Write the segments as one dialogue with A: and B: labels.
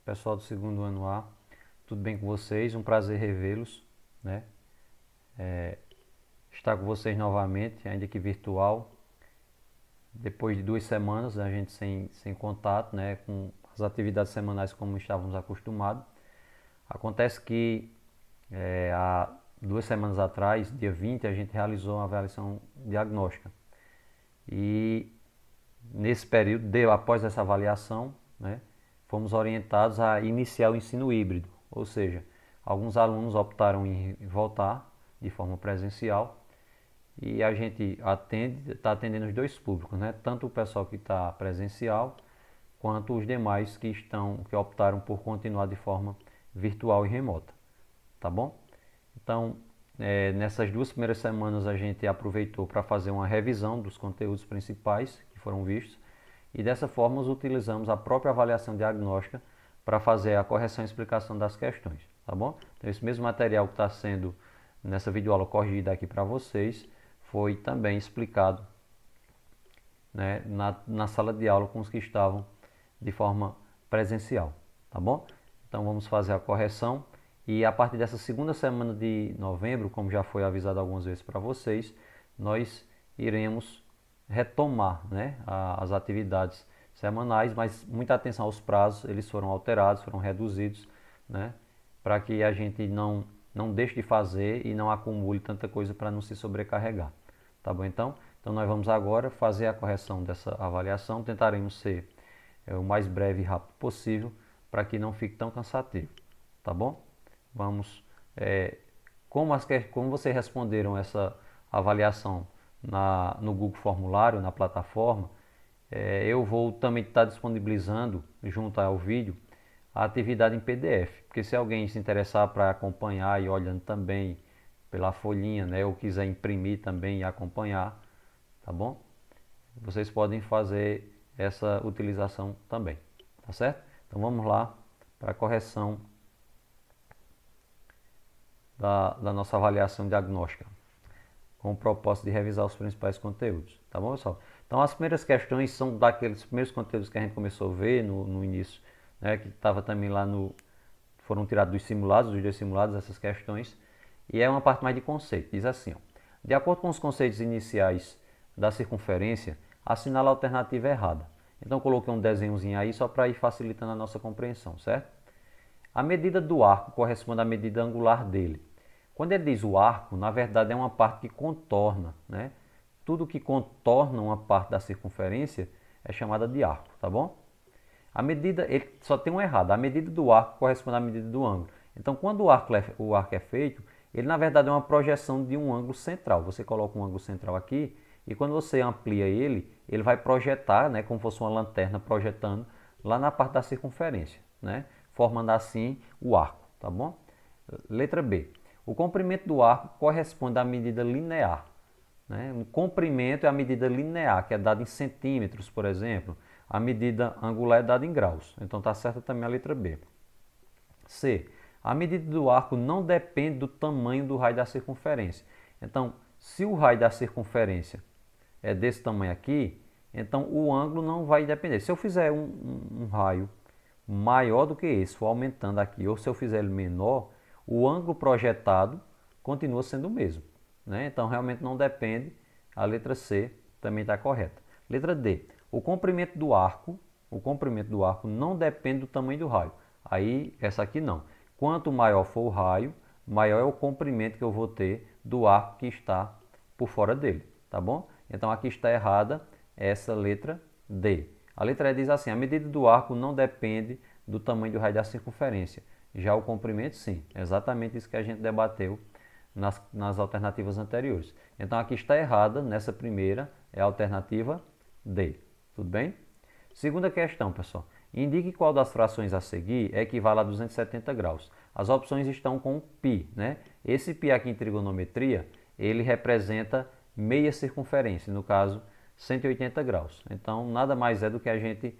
A: Pessoal do segundo ano A, tudo bem com vocês? Um prazer revê-los, né? Estar com vocês novamente, ainda que virtual, depois de 2 semanas a gente sem contato, né? Com as atividades semanais como estávamos acostumados. Acontece que há 2 semanas atrás, dia 20, a gente realizou uma avaliação diagnóstica e nesse período, após essa avaliação, né, fomos orientados a iniciar o ensino híbrido, ou seja, alguns alunos optaram em voltar de forma presencial e a gente está atendendo os dois públicos, né, tanto o pessoal que está presencial quanto os demais que optaram por continuar de forma virtual e remota, tá bom? Então, nessas 2 primeiras semanas a gente aproveitou para fazer uma revisão dos conteúdos principais que foram vistos e dessa forma utilizamos a própria avaliação diagnóstica para fazer a correção e explicação das questões, tá bom? Então esse mesmo material que está sendo nessa videoaula corrigida aqui para vocês foi também explicado, né, na sala de aula com os que estavam de forma presencial, tá bom? Então vamos fazer a correção e a partir dessa segunda semana de novembro, como já foi avisado algumas vezes para vocês, nós iremos retomar, né, as atividades semanais, mas muita atenção aos prazos, eles foram alterados, foram reduzidos, né, para que a gente não deixe de fazer e não acumule tanta coisa para não se sobrecarregar, tá bom? Então nós vamos agora fazer a correção dessa avaliação, tentaremos ser o mais breve e rápido possível para que não fique tão cansativo, tá bom? Vamos, como vocês responderam essa avaliação no Google Formulário, na plataforma, eu vou também estar disponibilizando, junto ao vídeo, a atividade em PDF, porque se alguém se interessar para acompanhar e olhando também pela folhinha, né, ou quiser imprimir também e acompanhar, tá bom? Vocês podem fazer essa utilização também, tá certo? Então vamos lá para a correção da nossa avaliação diagnóstica, com o propósito de revisar os principais conteúdos, tá bom, pessoal? Então as primeiras questões são daqueles primeiros conteúdos que a gente começou a ver no início, né, que estava também lá foram tirados dos simulados, dos 2 simulados, essas questões, e é uma parte mais de conceito. Diz assim, ó, de acordo com os conceitos iniciais da circunferência, assinala a alternativa errada. Então coloquei um desenhozinho aí só para ir facilitando a nossa compreensão, certo? A medida do arco corresponde à medida angular dele. Quando ele diz o arco, na verdade é uma parte que contorna, né? Tudo que contorna uma parte da circunferência é chamada de arco, tá bom? A medida, ele só tem um errado, a medida do arco corresponde à medida do ângulo. Então, quando o arco é feito, ele na verdade é uma projeção de um ângulo central. Você coloca um ângulo central aqui e quando você amplia ele vai projetar, né, como fosse uma lanterna projetando lá na parte da circunferência, né, formando assim o arco, tá bom? Letra B. O comprimento do arco corresponde à medida linear. Né? O comprimento é a medida linear, que é dada em centímetros, por exemplo. A medida angular é dada em graus. Então está certa também a letra B. C. A medida do arco não depende do tamanho do raio da circunferência. Então, se o raio da circunferência é desse tamanho aqui, então o ângulo não vai depender. Se eu fizer um raio maior do que esse, for aumentando aqui, ou se eu fizer ele menor, o ângulo projetado continua sendo o mesmo, né? Então realmente não depende, a letra C também está correta. Letra D, o comprimento do arco não depende do tamanho do raio. Aí essa aqui não. Quanto maior for o raio, maior é o comprimento que eu vou ter do arco que está por fora dele, tá bom? Então aqui está errada essa letra D. A letra E diz assim, a medida do arco não depende do tamanho do raio da circunferência. Já o comprimento, sim. É exatamente isso que a gente debateu nas alternativas anteriores. Então aqui está errada, nessa primeira, é a alternativa D. Tudo bem? Segunda questão, pessoal. Indique qual das frações a seguir equivale a 270 graus. As opções estão com π, né? Esse π aqui em trigonometria, ele representa meia circunferência, no caso, 180 graus. Então, nada mais é do que a gente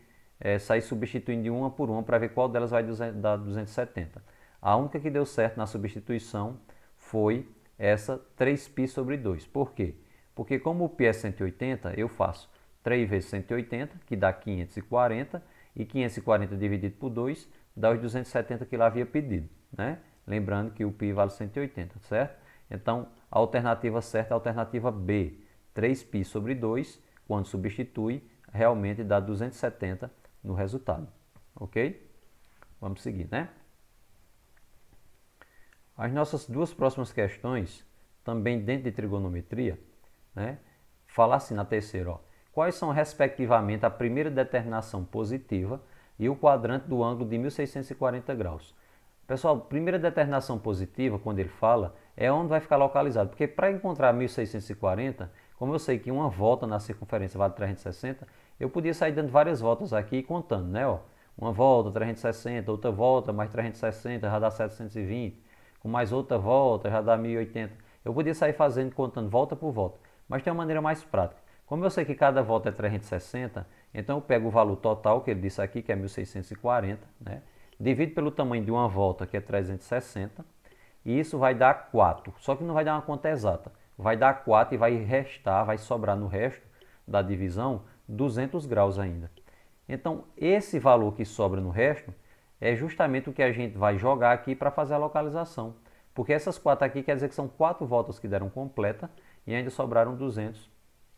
A: sair substituindo de uma por uma para ver qual delas vai dar 270. A única que deu certo na substituição foi essa 3π sobre 2. Por quê? Porque como o π é 180, eu faço 3 vezes 180, que dá 540, e 540 dividido por 2 dá os 270 que ele havia pedido, né? Lembrando que o π vale 180, certo? Então, a alternativa certa é a alternativa B. 3π sobre 2, quando substitui, realmente dá 270 no resultado. Ok? Vamos seguir, né? As nossas duas próximas questões, também dentro de trigonometria, né? Fala assim na terceira, ó. Quais são respectivamente a primeira determinação positiva e o quadrante do ângulo de 1640 graus? Pessoal, primeira determinação positiva, quando ele fala, é onde vai ficar localizado. Porque para encontrar 1640, como eu sei que uma volta na circunferência vale 360, eu podia sair dando várias voltas aqui e contando, né? Ó, uma volta, 360, outra volta, mais 360, já dá 720. Com mais outra volta, já dá 1080. Eu podia sair fazendo, contando volta por volta. Mas tem uma maneira mais prática. Como eu sei que cada volta é 360, então eu pego o valor total, que ele disse aqui, que é 1640, né? Divido pelo tamanho de uma volta, que é 360, e isso vai dar 4. Só que não vai dar uma conta exata. Vai dar 4 e vai restar, vai sobrar no resto da divisão 200 graus ainda. Então, esse valor que sobra no resto é justamente o que a gente vai jogar aqui para fazer a localização. Porque essas 4 aqui quer dizer que são 4 voltas que deram completa e ainda sobraram 200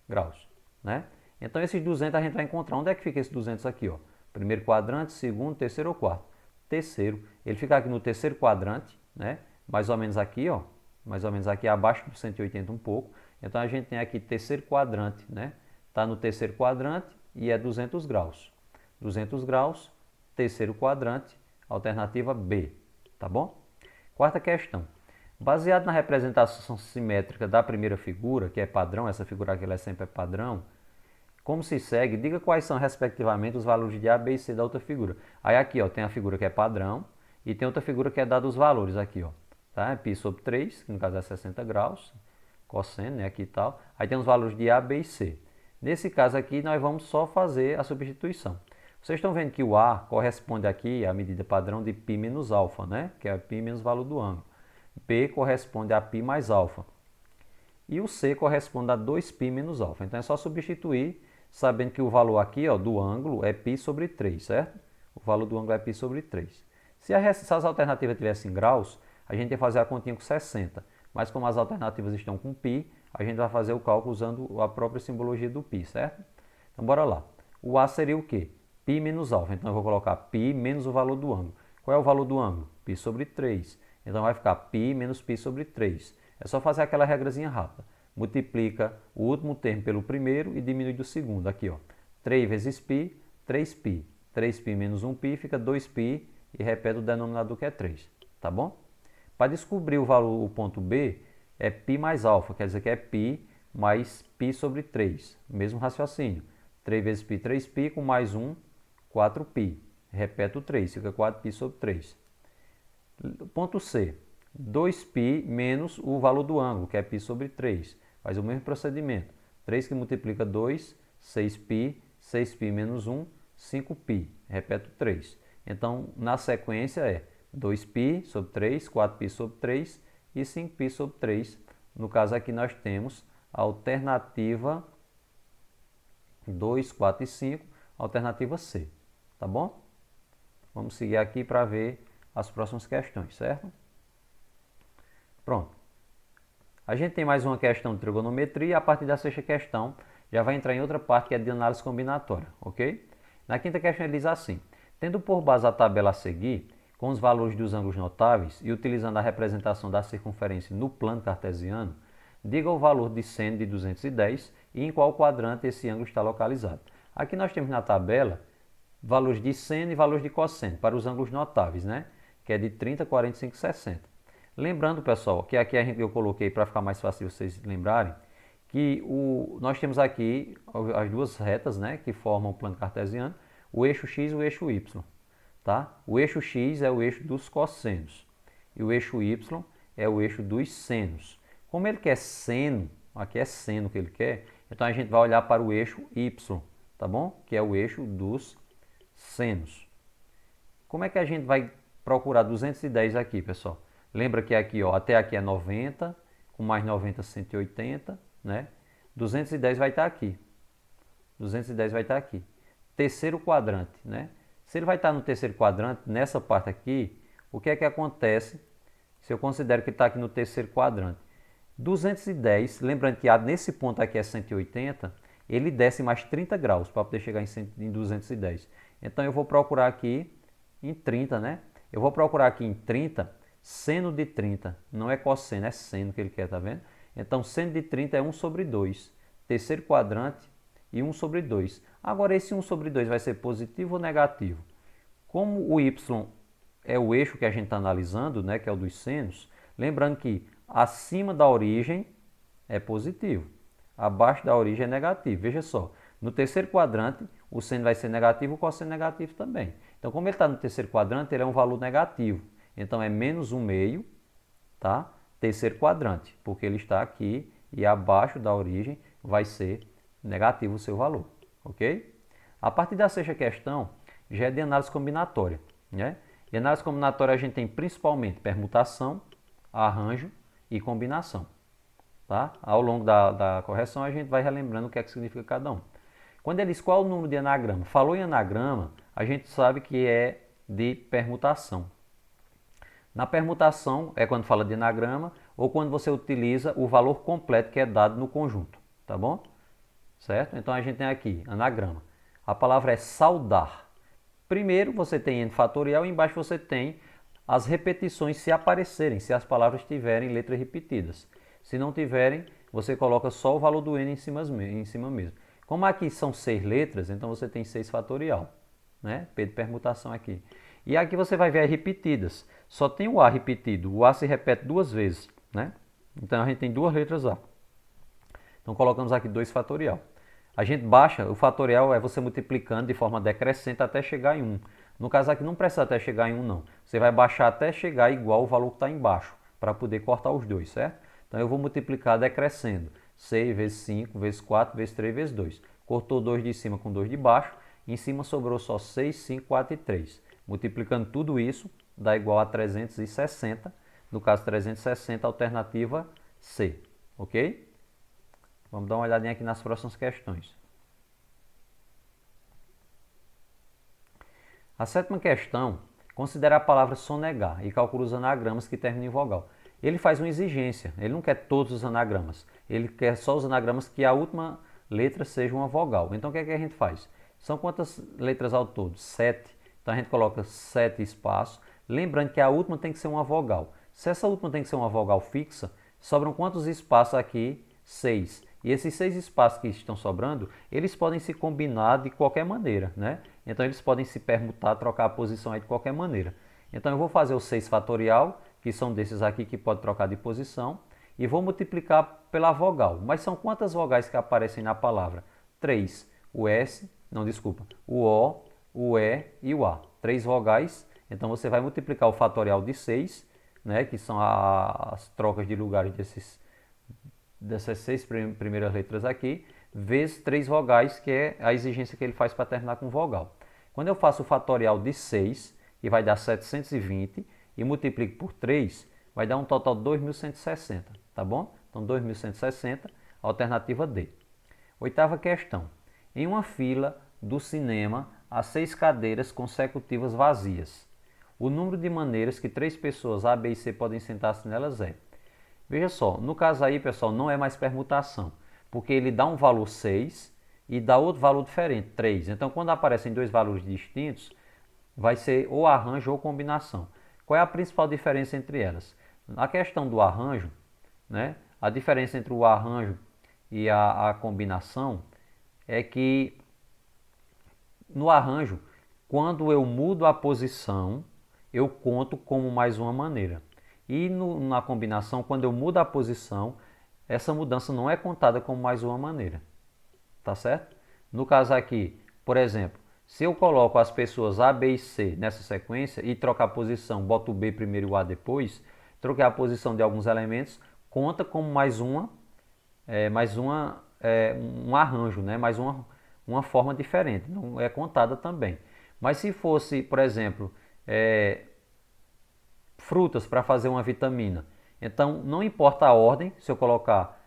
A: graus, né? Então, esses 200 a gente vai encontrar. Onde é que fica esse 200 aqui, ó? Primeiro quadrante, segundo, terceiro ou quarto? Terceiro. Ele fica aqui no terceiro quadrante, né? Mais ou menos aqui, ó. Mais ou menos aqui abaixo do 180 um pouco. Então, a gente tem aqui terceiro quadrante, né? Está no terceiro quadrante e é 200 graus. 200 graus, terceiro quadrante, alternativa B, tá bom? Quarta questão. Baseado na representação simétrica da primeira figura, que é padrão, essa figura aqui ela sempre é padrão, como se segue, diga quais são respectivamente os valores de A, B e C da outra figura. Aí aqui ó, tem a figura que é padrão e tem outra figura que é dada os valores aqui, ó. Tá? Π sobre 3, que no caso é 60 graus, cosseno, né, aqui e tal. Aí tem os valores de A, B e C. Nesse caso aqui nós vamos só fazer a substituição. Vocês estão vendo que o A corresponde aqui à medida padrão de π menos alfa, né? Que é π menos o valor do ângulo. B corresponde a π mais alfa. E o C corresponde a 2π menos alfa. Então é só substituir, sabendo que o valor aqui ó, do ângulo é π sobre 3, certo? O valor do ângulo é π sobre 3. Se as alternativas tivessem graus, a gente ia fazer a continha com 60. Mas como as alternativas estão com π, a gente vai fazer o cálculo usando a própria simbologia do π, certo? Então bora lá. O A seria o quê? π menos alfa. Então eu vou colocar π menos o valor do ângulo. Qual é o valor do ângulo? π sobre 3. Então vai ficar π menos π sobre 3. É só fazer aquela regrazinha rápida. Multiplica o último termo pelo primeiro e diminui do segundo. Aqui, ó. 3 vezes π, 3π. 3π menos 1π fica 2π e repete o denominador que é 3. Tá bom? Para descobrir o valor, o ponto B, é π mais alfa. Quer dizer que é π mais π sobre 3. Mesmo raciocínio. 3 vezes π, 3π, com mais 1, 4π. Repete o 3, fica 4π sobre 3. Ponto C. 2π menos o valor do ângulo, que é π sobre 3. Faz o mesmo procedimento. 3 que multiplica 2, 6π, 6π menos 1, 5π. Repete o 3. Então, na sequência é 2π sobre 3, 4π sobre 3 e 5π sobre 3. No caso aqui nós temos a alternativa 2, 4 e 5, alternativa C. Tá bom? Vamos seguir aqui para ver as próximas questões, certo? Pronto. A gente tem mais uma questão de trigonometria e a partir da sexta questão já vai entrar em outra parte que é de análise combinatória, ok? Na quinta questão ele diz assim: tendo por base a tabela a seguir, com os valores dos ângulos notáveis e utilizando a representação da circunferência no plano cartesiano, diga o valor de seno de 210 e em qual quadrante esse ângulo está localizado. Aqui nós temos na tabela valores de seno e valores de cosseno para os ângulos notáveis, né? Que é de 30, 45 e 60. Lembrando, pessoal, que aqui eu coloquei para ficar mais fácil vocês lembrarem, que nós temos aqui as duas retas, né, que formam o plano cartesiano, o eixo x e o eixo y. Tá? O eixo x é o eixo dos cossenos e o eixo y é o eixo dos senos. Como ele quer seno, aqui é seno que ele quer, então a gente vai olhar para o eixo y, tá bom? Que é o eixo dos senos. Como é que a gente vai procurar 210 aqui, pessoal? Lembra que aqui, ó, até aqui é 90, com mais 90, 180, né? 210 vai estar aqui. 210 vai estar aqui. Terceiro quadrante, né? Se ele vai estar no terceiro quadrante, nessa parte aqui, o que é que acontece se eu considero que está aqui no terceiro quadrante? 210, lembrando que nesse ponto aqui é 180, ele desce mais 30 graus para poder chegar em 210. Então eu vou procurar aqui em 30, né? Eu vou procurar aqui em 30, seno de 30, não é cosseno, é seno que ele quer, tá vendo? Então seno de 30 é 1 sobre 2, terceiro quadrante e 1 sobre 2. Agora esse 1 sobre 2 vai ser positivo ou negativo? Como o y é o eixo que a gente está analisando, né, que é o dos senos, lembrando que acima da origem é positivo, abaixo da origem é negativo. Veja só, no terceiro quadrante o seno vai ser negativo, o cosseno negativo também. Então, como ele está no terceiro quadrante, ele é um valor negativo. Então, é menos 1/2, tá? Terceiro quadrante, porque ele está aqui e abaixo da origem vai ser negativo o seu valor, ok? A partir da sexta questão, já é de análise combinatória, né? E análise combinatória a gente tem principalmente permutação, arranjo e combinação, tá? Ao longo da correção a gente vai relembrando o que é que significa cada um. Quando ele diz qual é o número de anagrama, falou em anagrama, a gente sabe que é de permutação. Na permutação é quando fala de anagrama ou quando você utiliza o valor completo que é dado no conjunto, tá bom? Certo? Então a gente tem aqui anagrama. A palavra é saudar. Primeiro você tem n fatorial e embaixo você tem as repetições se aparecerem, se as palavras tiverem letras repetidas. Se não tiverem, você coloca só o valor do n em cima mesmo. Como aqui são 6 letras, então você tem 6 fatorial, né? P de permutação aqui. E aqui você vai ver as repetidas. Só tem o A repetido. O A se repete 2 vezes, né? Então a gente tem 2 letras A. Então colocamos aqui 2 fatorial. A gente baixa, o fatorial é você multiplicando de forma decrescente até chegar em 1. No caso aqui não precisa até chegar em 1 não. Você vai baixar até chegar igual o valor que está embaixo, para poder cortar os dois, certo? Então eu vou multiplicar decrescendo. 6 vezes 5, vezes 4, vezes 3, vezes 2. Cortou 2 de cima com 2 de baixo. Em cima sobrou só 6, 5, 4 e 3. Multiplicando tudo isso, dá igual a 360. No caso, 360, alternativa C. Ok? Vamos dar uma olhadinha aqui nas próximas questões. A sétima questão considera a palavra sonegar e calcula os anagramas que terminam em vogal. Ele faz uma exigência, ele não quer todos os anagramas, ele quer só os anagramas que a última letra seja uma vogal. Então o que é que a gente faz? São quantas letras ao todo? 7. Então a gente coloca 7 espaços, lembrando que a última tem que ser uma vogal. Se essa última tem que ser uma vogal fixa, sobram quantos espaços aqui? 6. E esses 6 espaços que estão sobrando, eles podem se combinar de qualquer maneira, né? Então eles podem se permutar, trocar a posição aí de qualquer maneira. Então eu vou fazer o 6 fatorial, que são desses aqui que pode trocar de posição, e vou multiplicar pela vogal. Mas são quantas vogais que aparecem na palavra? 3. O S, não, desculpa, o O, o E e o A. 3 vogais, então você vai multiplicar o fatorial de 6, né, que são as trocas de lugares dessas 6 primeiras letras aqui, vezes 3 vogais, que é a exigência que ele faz para terminar com vogal. Quando eu faço o fatorial de 6, que vai dar 720, e multiplico por 3, vai dar um total de 2.160, tá bom? Então 2.160, alternativa D. Oitava questão. Em uma fila do cinema, há 6 cadeiras consecutivas vazias. O número de maneiras que 3 pessoas A, B e C podem sentar-se nelas é. Veja só, no caso aí, pessoal, não é mais permutação, porque ele dá um valor 6 e dá outro valor diferente, 3. Então, quando aparecem dois valores distintos, vai ser ou arranjo ou combinação. Qual é a principal diferença entre elas? Na questão do arranjo, né, a diferença entre o arranjo e a combinação é que no arranjo, quando eu mudo a posição, eu conto como mais uma maneira. E na combinação, quando eu mudo a posição, essa mudança não é contada como mais uma maneira. Tá certo? No caso aqui, por exemplo, se eu coloco as pessoas A, B e C nessa sequência e trocar a posição, boto o B primeiro e o A depois, trocar a posição de alguns elementos, conta como um arranjo, né? Mais uma forma diferente, não é contada também. Mas se fosse, por exemplo, frutas para fazer uma vitamina, então não importa a ordem, se eu colocar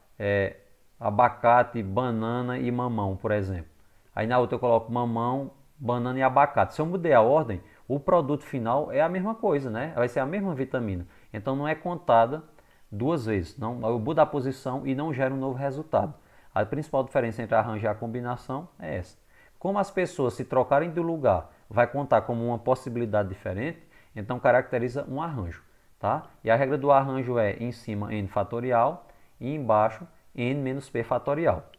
A: abacate, banana e mamão, por exemplo. Aí na outra eu coloco mamão, banana e abacate. Se eu mudei a ordem, o produto final é a mesma coisa, né? Vai ser a mesma vitamina. Então não é contada duas vezes. Não, eu mudo a posição e não gera um novo resultado. A principal diferença entre arranjo e a combinação é essa. Como as pessoas se trocarem de lugar, vai contar como uma possibilidade diferente, então caracteriza um arranjo. Tá? E a regra do arranjo é em cima n fatorial e embaixo n menos p fatorial.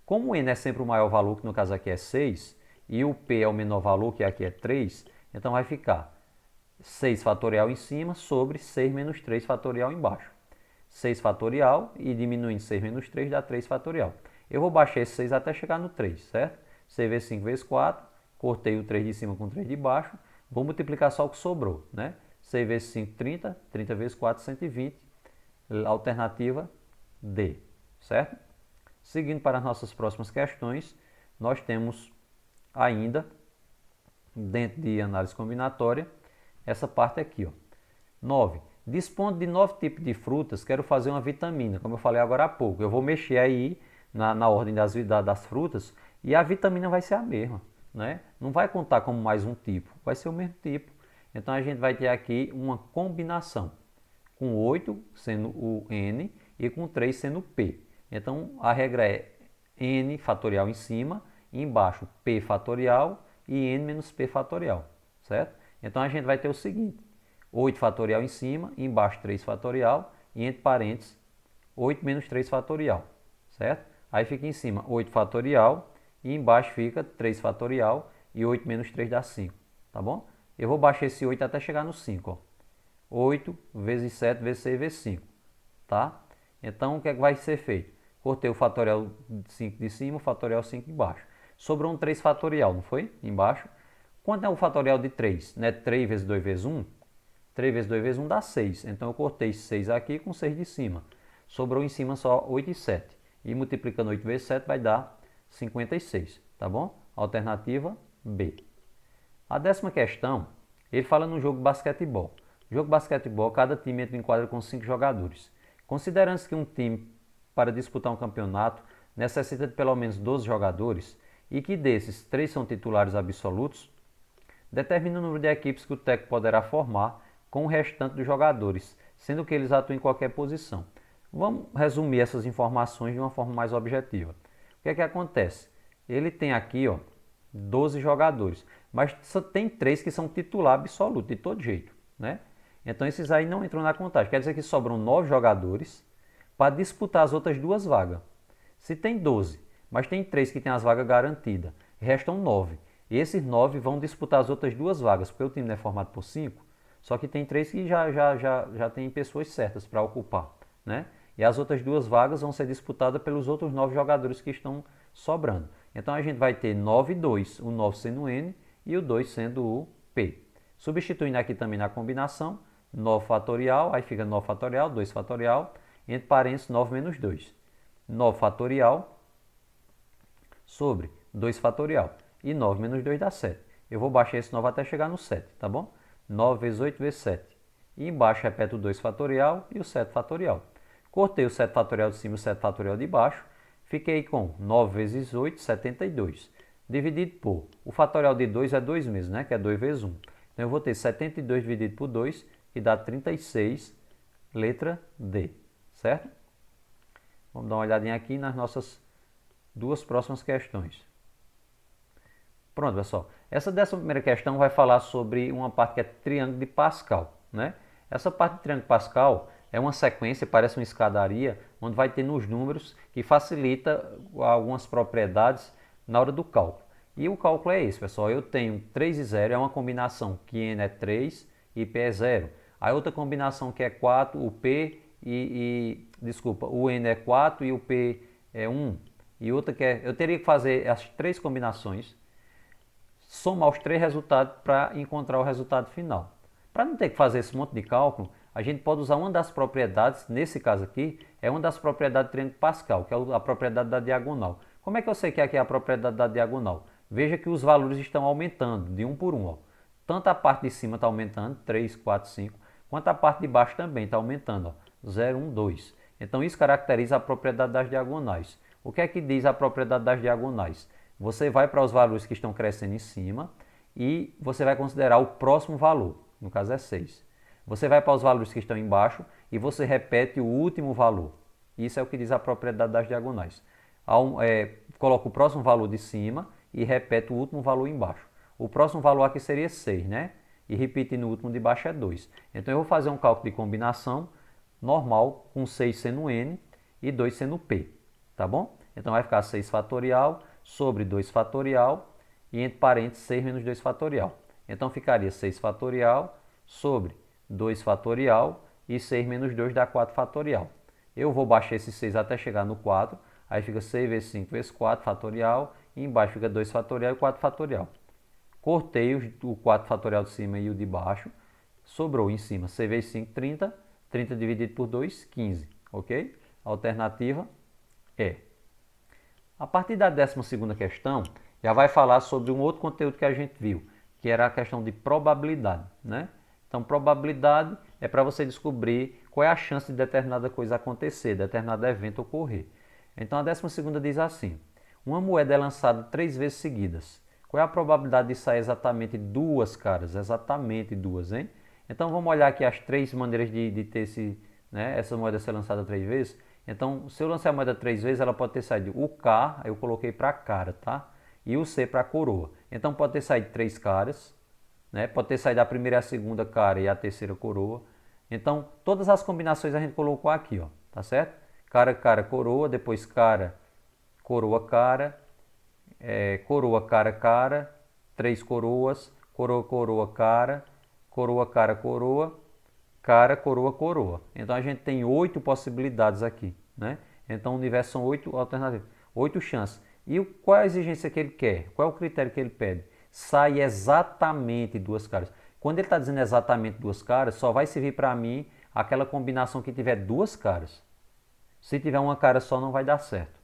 A: Como o n é sempre o maior valor, que no caso aqui é 6, e o p é o menor valor, que aqui é 3, então vai ficar 6 fatorial em cima sobre 6 menos 3 fatorial embaixo. 6 fatorial e diminuindo 6 menos 3 dá 3 fatorial. Eu vou baixar esse 6 até chegar no 3, certo? 6 vezes 5 vezes 4, cortei o 3 de cima com o 3 de baixo, vou multiplicar só o que sobrou, né? 6 vezes 5, 30, 30 vezes 4, 120, alternativa D, certo? Seguindo para as nossas próximas questões, nós temos ainda, dentro de análise combinatória, essa parte aqui, ó. 9. Dispondo de 9 tipos de frutas, quero fazer uma vitamina, como eu falei agora há pouco. Eu vou mexer aí na ordem das frutas e a vitamina vai ser a mesma, né? Não vai contar como mais um tipo, vai ser o mesmo tipo. Então a gente vai ter aqui uma combinação, com 8 sendo o N e com 3 sendo o P. Então a regra é N fatorial em cima, e embaixo P fatorial e N menos P fatorial, certo? Então a gente vai ter o seguinte: 8 fatorial em cima, embaixo 3 fatorial e entre parênteses 8 menos 3 fatorial, certo? Aí fica em cima 8 fatorial e embaixo fica 3 fatorial e 8 menos 3 dá 5, tá bom? Eu vou baixar esse 8 até chegar no 5, ó. 8 vezes 7 vezes 6 vezes 5, tá? Então o que é que vai ser feito? Cortei o fatorial 5 de cima, o fatorial 5 de baixo. Sobrou um 3 fatorial, não foi? Embaixo. Quanto é o fatorial de 3? Não é 3 vezes 2 vezes 1? 3 vezes 2 vezes 1 dá 6. Então eu cortei 6 aqui com 6 de cima. Sobrou em cima só 8 e 7. E multiplicando 8 vezes 7 vai dar 56. Tá bom? Alternativa B. A 10ª questão, ele fala no jogo de basquetebol. No jogo de basquetebol, cada time entra em quadra com 5 jogadores. Considerando-se que um time, para disputar um campeonato, necessita de pelo menos 12 jogadores e que desses 3 são titulares absolutos, determina o número de equipes que o técnico poderá formar com o restante dos jogadores, sendo que eles atuam em qualquer posição. Vamos resumir essas informações de uma forma mais objetiva. O que é que acontece? Ele tem aqui, ó, 12 jogadores, mas só tem 3 que são titular absoluto, de todo jeito, né? Então esses aí não entram na contagem. Quer dizer que sobram 9 jogadores para disputar as outras 2 vagas. Se tem 12, mas tem 3 que tem as vagas garantidas, restam 9. E esses 9 vão disputar as outras 2 vagas, porque o time não é formado por 5, só que tem 3 que já tem pessoas certas para ocupar, né? E as outras 2 vagas vão ser disputadas pelos outros 9 jogadores que estão sobrando. Então a gente vai ter 9 e 2, o 9 sendo o N e o 2 sendo o P. Substituindo aqui também na combinação, 9 fatorial, aí fica 9 fatorial, 2 fatorial, entre parênteses 9 menos 2. 9 fatorial sobre 2 fatorial. E 9 menos 2 dá 7. Eu vou baixar esse 9 até chegar no 7, tá bom? 9 vezes 8 vezes 7. E embaixo repete o 2 fatorial e o 7 fatorial. Cortei o 7 fatorial de cima e o 7 fatorial de baixo. Fiquei com 9 vezes 8, 72. Dividido por, o fatorial de 2 é 2 mesmo, né? Que é 2 vezes 1. Então eu vou ter 72 dividido por 2, que dá 36, letra D, certo? Vamos dar uma olhadinha aqui nas nossas 2 próximas questões. Pronto, pessoal. Essa 11ª questão vai falar sobre uma parte que é triângulo de Pascal, né? Essa parte de triângulo de Pascal é uma sequência, parece uma escadaria, onde vai ter nos números que facilita algumas propriedades na hora do cálculo. E o cálculo é esse, pessoal. Eu tenho 3 e 0, é uma combinação que n é 3 e p é 0. A outra combinação que é 4, o p desculpa, o n é 4 e o p é 1. E outra que é, eu teria que fazer as 3 combinações, somar os 3 resultados para encontrar o resultado final. Para não ter que fazer esse monte de cálculo, a gente pode usar uma das propriedades, nesse caso aqui, é uma das propriedades do triângulo Pascal, que é a propriedade da diagonal. Como é que eu sei que aqui é a propriedade da diagonal? Veja que os valores estão aumentando de um por um. Ó. Tanto a parte de cima está aumentando, 3, 4, 5, quanto a parte de baixo também está aumentando, ó, 0, 1, 2. Então isso caracteriza a propriedade das diagonais. O que é que diz a propriedade das diagonais? você vai para os valores que estão crescendo em cima e você vai considerar o próximo valor, no caso é 6. Você vai para os valores que estão embaixo e você repete o último valor. Isso é o que diz a propriedade das diagonais. Coloca o próximo valor de cima e repete o último valor embaixo. O próximo valor aqui seria 6, né? E repetindo o último de baixo é 2. Então eu vou fazer um cálculo de combinação normal, com 6 sendo n e 2 sendo p, tá bom? Então vai ficar 6 fatorial sobre 2 fatorial e entre parênteses 6 menos 2 fatorial. Então ficaria 6 fatorial sobre 2 fatorial e 6 menos 2 dá 4 fatorial. Eu vou baixar esse 6 até chegar no 4, aí fica 6 vezes 5 vezes 4 fatorial, e embaixo fica 2 fatorial e 4 fatorial. Cortei o 4 fatorial de cima e o de baixo, sobrou em cima 6 vezes 5, 30, 30 dividido por 2, 15, ok? A alternativa é. A partir da 12ª questão, já vai falar sobre um outro conteúdo que a gente viu, que era a questão de probabilidade, né? Então, probabilidade é para você descobrir qual é a chance de determinada coisa acontecer, determinado evento ocorrer. Então, a 12ª diz assim: uma moeda é lançada 3 vezes seguidas. Qual é a probabilidade de sair exatamente 2 caras? Exatamente 2, hein? Então, vamos olhar aqui as 3 maneiras de ter essa moeda ser lançada 3 vezes. Então, se eu lançar a moeda 3 vezes, ela pode ter saído o K, eu coloquei para cara, tá? E o C para coroa. Então, pode ter saído 3 caras, né? Pode ter saído a primeira e a segunda cara e a terceira coroa. Então, todas as combinações a gente colocou aqui, ó, tá certo? Cara, cara, coroa, depois cara, coroa, cara, coroa, cara, cara, 3 coroas, coroa, coroa, cara, coroa, cara, coroa, coroa. Então a gente tem 8 possibilidades aqui, né? Então o universo são 8 alternativas, 8 chances. E qual é a exigência que ele quer? Qual é o critério que ele pede? Sai exatamente 2 caras. Quando ele está dizendo exatamente 2 caras, só vai servir para mim aquela combinação que tiver 2 caras. Se tiver uma cara só, não vai dar certo.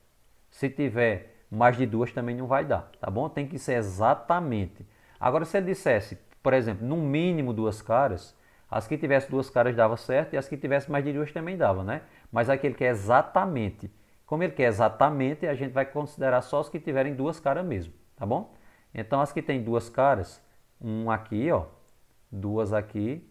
A: Se tiver mais de 2, também não vai dar, tá bom? Tem que ser exatamente. Agora, se ele dissesse, por exemplo, no mínimo 2 caras, as que tivessem 2 caras dava certo e as que tivessem mais de 2 também dava, né? Mas aqui ele quer exatamente. Como ele quer exatamente, a gente vai considerar só os que tiverem 2 caras mesmo, tá bom? Então, as que têm 2 caras, um aqui, ó, 2 aqui,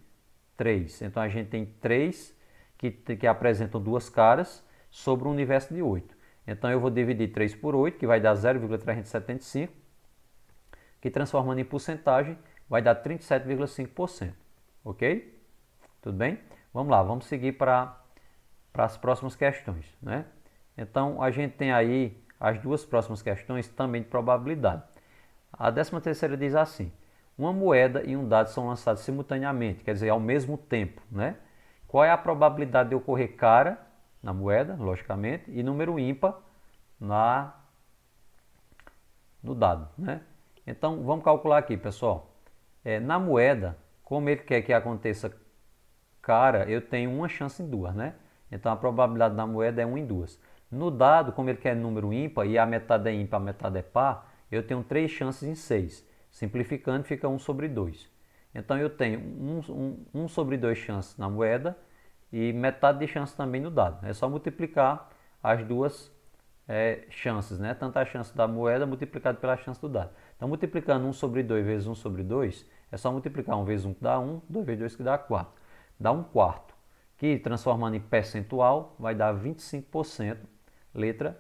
A: 3. Então, a gente tem 3 que apresentam 2 caras sobre um universo de 8. Então, eu vou dividir 3 por 8, que vai dar 0,375, que transformando em porcentagem, vai dar 37,5%. Ok? Tudo bem? Vamos lá, vamos seguir para as próximas questões, né? Então, a gente tem aí as 2 próximas questões também de probabilidade. A 13ª diz assim: uma moeda e um dado são lançados simultaneamente, quer dizer, ao mesmo tempo, né? Qual é a probabilidade de ocorrer cara na moeda, logicamente, e número ímpar no dado, né? Então, vamos calcular aqui, pessoal. Na moeda, como ele quer que aconteça cara, eu tenho uma chance em 2, né? Então, a probabilidade da moeda é 1 em 2. No dado, como ele quer número ímpar e a metade é ímpar, a metade é par, eu tenho 3 chances em 6. Simplificando, fica 1 sobre 2. Então, eu tenho 1 sobre 2 chances na moeda e metade de chance também no dado. É só multiplicar as duas chances, né? Tanto a chance da moeda multiplicada pela chance do dado. Então, multiplicando 1 sobre 2 vezes 1 sobre 2, é só multiplicar 1 vezes 1 que dá 1, 2 vezes 2 que dá 4. Dá 1 quarto, que transformando em percentual vai dar 25%, letra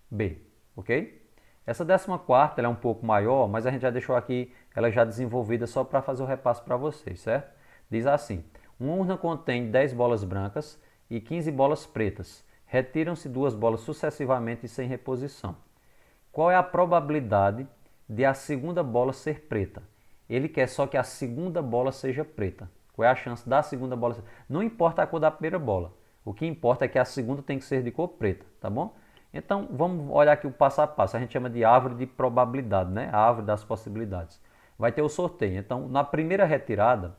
A: B, ok? Essa 14ª ela é um pouco maior, mas a gente já deixou aqui ela já desenvolvida só para fazer o repasso para vocês, certo? Diz assim: uma urna contém 10 bolas brancas e 15 bolas pretas. Retiram-se 2 bolas sucessivamente e sem reposição. Qual é a probabilidade de a segunda bola ser preta? Ele quer só que a segunda bola seja preta. Qual é a chance da segunda bola ser... Não importa a cor da primeira bola. O que importa é que a segunda tem que ser de cor preta, tá bom? Então, vamos olhar aqui o passo a passo. A gente chama de árvore de probabilidade, né? A árvore das possibilidades. Vai ter o sorteio. Então, na primeira retirada,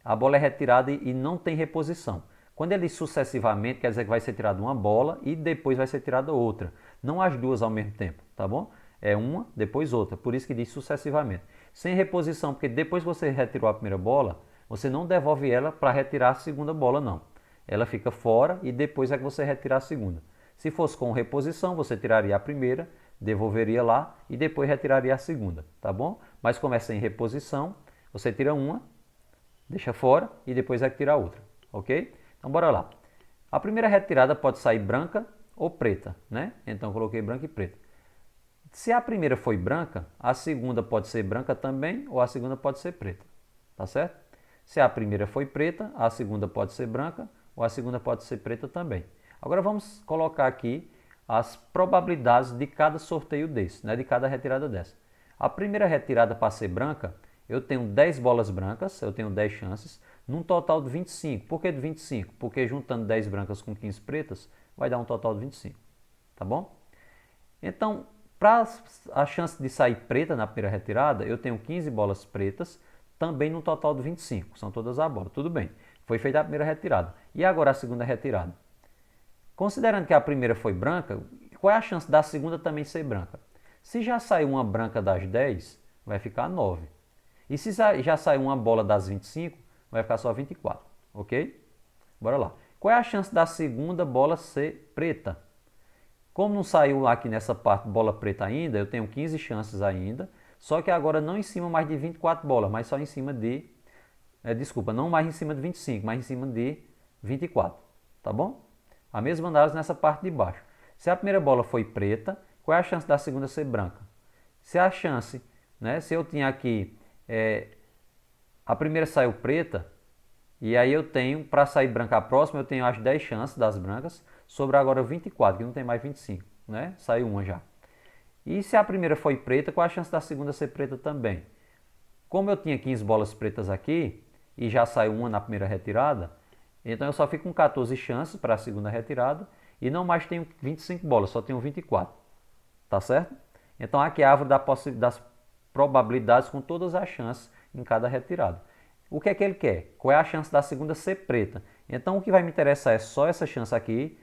A: a bola é retirada e não tem reposição. Quando ele diz sucessivamente, quer dizer que vai ser tirada uma bola e depois vai ser tirada outra. Não as duas ao mesmo tempo, tá bom? É uma, depois outra. Por isso que diz sucessivamente. Sem reposição, porque depois que você retirou a primeira bola, você não devolve ela para retirar a segunda bola, não. Ela fica fora e depois é que você retira a segunda. Se fosse com reposição, você tiraria a primeira, devolveria lá e depois retiraria a segunda, tá bom? Mas como é sem reposição, você tira uma, deixa fora e depois vai tirar outra, ok? Então bora lá. A primeira retirada pode sair branca ou preta, né? Então coloquei branca e preta. Se a primeira foi branca, a segunda pode ser branca também ou a segunda pode ser preta, tá certo? Se a primeira foi preta, a segunda pode ser branca ou a segunda pode ser preta também. Agora vamos colocar aqui as probabilidades de cada sorteio desse, né? De cada retirada dessa. A primeira retirada para ser branca, eu tenho 10 bolas brancas, eu tenho 10 chances, num total de 25. Por que de 25? Porque juntando 10 brancas com 15 pretas, vai dar um total de 25, tá bom? Então, para a chance de sair preta na primeira retirada, eu tenho 15 bolas pretas, também no total de 25, são todas a bola, tudo bem. Foi feita a primeira retirada. E agora a segunda retirada? Considerando que a primeira foi branca, qual é a chance da segunda também ser branca? Se já saiu uma branca das 10, vai ficar 9. E se já saiu uma bola das 25, vai ficar só 24, ok? Bora lá. Qual é a chance da segunda bola ser preta? Como não saiu aqui nessa parte bola preta ainda, eu tenho 15 chances ainda, só que agora não em cima mais de 24 bolas, mas só em cima de... desculpa, não mais em cima de 25, mas em cima de 24, tá bom? A mesma análise nessa parte de baixo. Se a primeira bola foi preta, qual é a chance da segunda ser branca? Se a chance, né, se eu tinha aqui, a primeira saiu preta, e aí eu tenho, para sair branca a próxima, eu tenho as 10 chances das brancas, sobre agora 24, que não tem mais 25, né? Saiu uma já. E se a primeira foi preta, qual a chance da segunda ser preta também? Como eu tinha 15 bolas pretas aqui, e já saiu uma na primeira retirada, então eu só fico com 14 chances para a segunda retirada, e não mais tenho 25 bolas, só tenho 24, tá certo? Então aqui é a árvore das probabilidades com todas as chances em cada retirada. O que é que ele quer? Qual é a chance da segunda ser preta? Então o que vai me interessar é só essa chance aqui,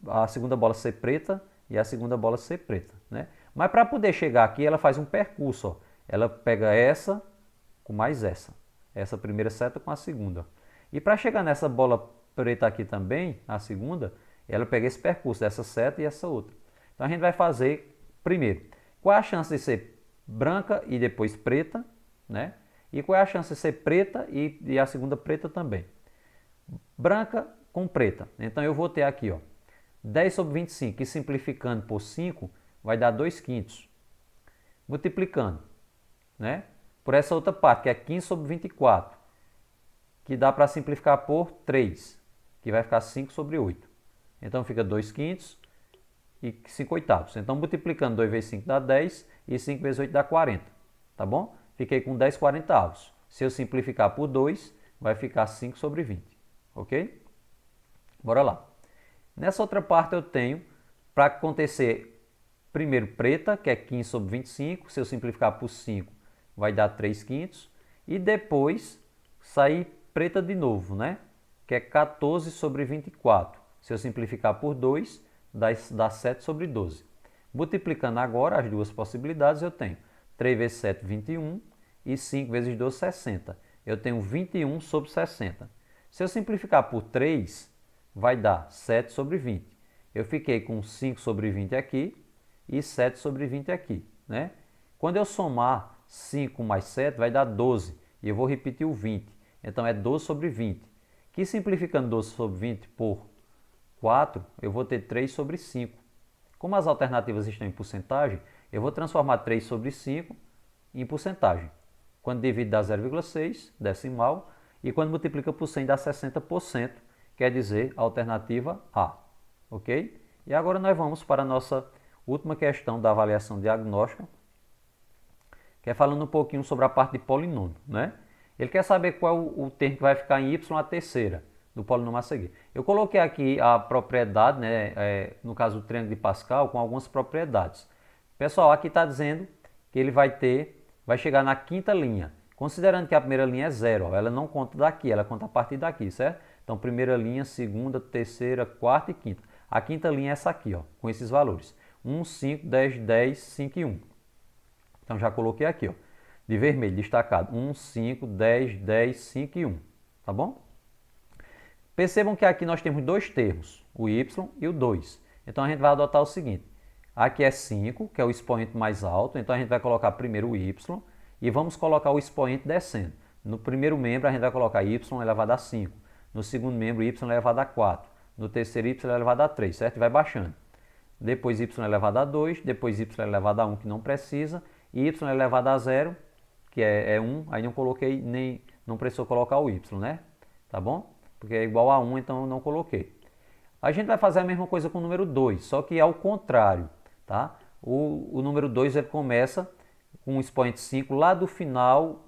A: a segunda bola ser preta e a segunda bola ser preta, né? Mas para poder chegar aqui, ela faz um percurso, ó. Ela pega essa com mais essa primeira seta com a segunda. E para chegar nessa bola preta aqui também, a segunda, ela pega esse percurso, essa seta e essa outra. Então a gente vai fazer primeiro, qual é a chance de ser branca e depois preta, né? E qual é a chance de ser preta e a segunda preta também? Branca com preta. Então eu vou ter aqui, ó, 10 sobre 25, que simplificando por 5, vai dar 2 quintos. Multiplicando, né? Por essa outra parte, que é 15 sobre 24, que dá para simplificar por 3, que vai ficar 5 sobre 8. Então fica 2 quintos e 5 oitavos. Então multiplicando 2 vezes 5 dá 10 e 5 vezes 8 dá 40, tá bom? Fiquei com 10 quarentavos. Se eu simplificar por 2, vai ficar 5 sobre 20, ok? Bora lá. Nessa outra parte eu tenho, para acontecer, primeiro preta, que é 15 sobre 25, se eu simplificar por 5, vai dar 3 quintos, e depois sair preta de novo, né? Que é 14 sobre 24. Se eu simplificar por 2, dá 7 sobre 12. Multiplicando agora as duas possibilidades, eu tenho 3 vezes 7, 21, e 5 vezes 12, 60. Eu tenho 21 sobre 60. Se eu simplificar por 3, vai dar 7 sobre 20. Eu fiquei com 5 sobre 20 aqui e 7 sobre 20 aqui, né? Quando eu somar 5 mais 7, vai dar 12. E eu vou repetir o 20. Então é 12 sobre 20. Que simplificando 12 sobre 20 por 4, eu vou ter 3 sobre 5. Como as alternativas estão em porcentagem, eu vou transformar 3 sobre 5 em porcentagem. Quando divide dá 0,6, decimal, e quando multiplica por 100 dá 60%, quer dizer, alternativa A, ok? E agora nós vamos para a nossa última questão da avaliação diagnóstica, que é falando um pouquinho sobre a parte de polinômio, né? Ele quer saber qual é o termo que vai ficar em y a terceira do polinômio a seguir. Eu coloquei aqui a propriedade, né, no caso do triângulo de Pascal, com algumas propriedades. Pessoal, aqui está dizendo que ele vai chegar na quinta linha, considerando que a primeira linha é 0, ó, ela não conta daqui, ela conta a partir daqui, certo? Então, primeira linha, segunda, terceira, quarta e quinta. A quinta linha é essa aqui, ó, com esses valores. 1, 5, 10, 10, 5 e 1. Então, já coloquei aqui, ó, de vermelho, destacado. 1, 5, 10, 10, 5 e 1. Tá bom? Percebam que aqui nós temos dois termos, o y e o 2. Então, a gente vai adotar o seguinte. Aqui é 5, que é o expoente mais alto, então a gente vai colocar primeiro o y e vamos colocar o expoente descendo. No primeiro membro a gente vai colocar y elevado a 5, no segundo membro y elevado a 4, no terceiro y elevado a 3, certo? E vai baixando. Depois y elevado a 2, depois y elevado a 1, que não precisa, e y elevado a 0, que é 1, aí não coloquei, nem não precisou colocar o y, né? Tá bom? Porque é igual a 1, então eu não coloquei. A gente vai fazer a mesma coisa com o número 2, só que ao contrário, tá? O número 2 ele começa com o expoente 5 lá do final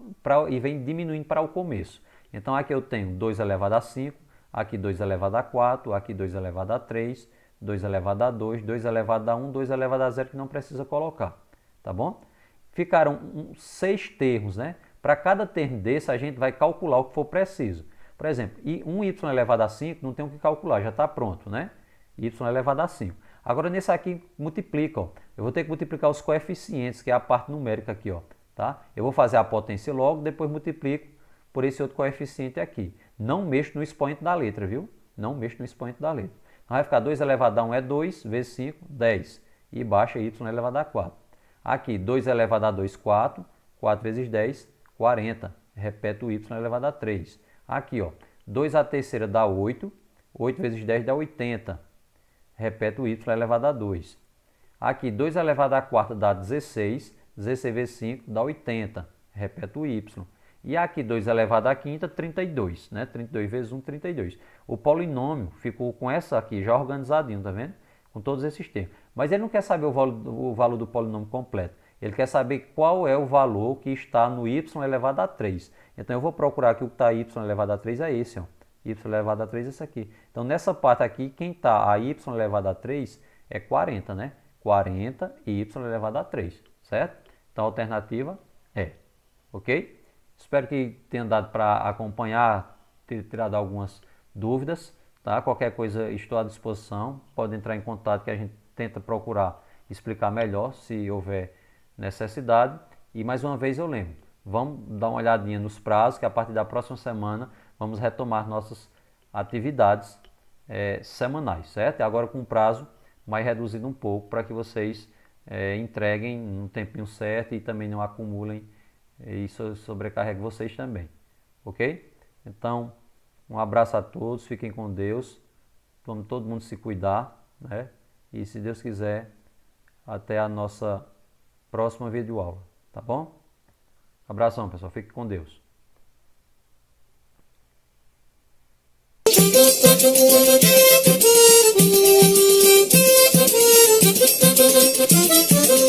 A: e vem diminuindo para o começo. Então aqui eu tenho 2 elevado a 5, aqui 2 elevado a 4, aqui 2 elevado a 3, 2 elevado a 2, 2 elevado a 1, 2 elevado a 0, que não precisa colocar, tá bom? Ficaram 6 termos, né? Para cada termo desse a gente vai calcular o que for preciso. Por exemplo, um y elevado a 5 não tem o que calcular, já está pronto, né? Y elevado a 5. Agora nesse aqui multiplica, ó. Eu vou ter que multiplicar os coeficientes, que é a parte numérica aqui, ó, tá? Eu vou fazer a potência logo, depois multiplico por esse outro coeficiente aqui. Não mexo no expoente da letra, viu? Não mexo no expoente da letra. Então vai ficar 2 elevado a 1 é 2, vezes 5, 10. E baixa y elevado a 4. Aqui, 2 elevado a 2, 4. 4 vezes 10, 40. Repete o y elevado a 3. Aqui, ó, 2 à terceira dá 8. 8 vezes 10 dá 80. Repete o y elevado a 2. Aqui, 2 elevado a 4 dá 16. 16 vezes 5 dá 80. Repete o y. E aqui, 2 elevado a quinta, 32. Né? 32 vezes 1, 32. O polinômio ficou com essa aqui já organizadinho, tá vendo? Com todos esses termos. Mas ele não quer saber o valor do polinômio completo. Ele quer saber qual é o valor que está no y elevado a 3. Então eu vou procurar aqui o que está y elevado a 3 é esse, ó. Y elevado a 3 é esse aqui. Então nessa parte aqui, quem está a y elevado a 3 é 40, né? 40 e y elevado a 3, certo? Então a alternativa é, ok? Espero que tenha dado para acompanhar, ter tirado algumas dúvidas, tá? Qualquer coisa estou à disposição, pode entrar em contato que a gente tenta procurar explicar melhor se houver necessidade. E mais uma vez eu lembro, vamos dar uma olhadinha nos prazos, que a partir da próxima semana vamos retomar nossas atividades semanais, certo? E agora com um prazo mais reduzido um pouco, para que vocês entreguem no tempinho certo e também não acumulem e isso sobrecarregue vocês também, ok? Então, um abraço a todos, fiquem com Deus, vamos todo mundo se cuidar, né? E se Deus quiser, até a nossa próxima videoaula, tá bom? Abração, pessoal, fiquem com Deus.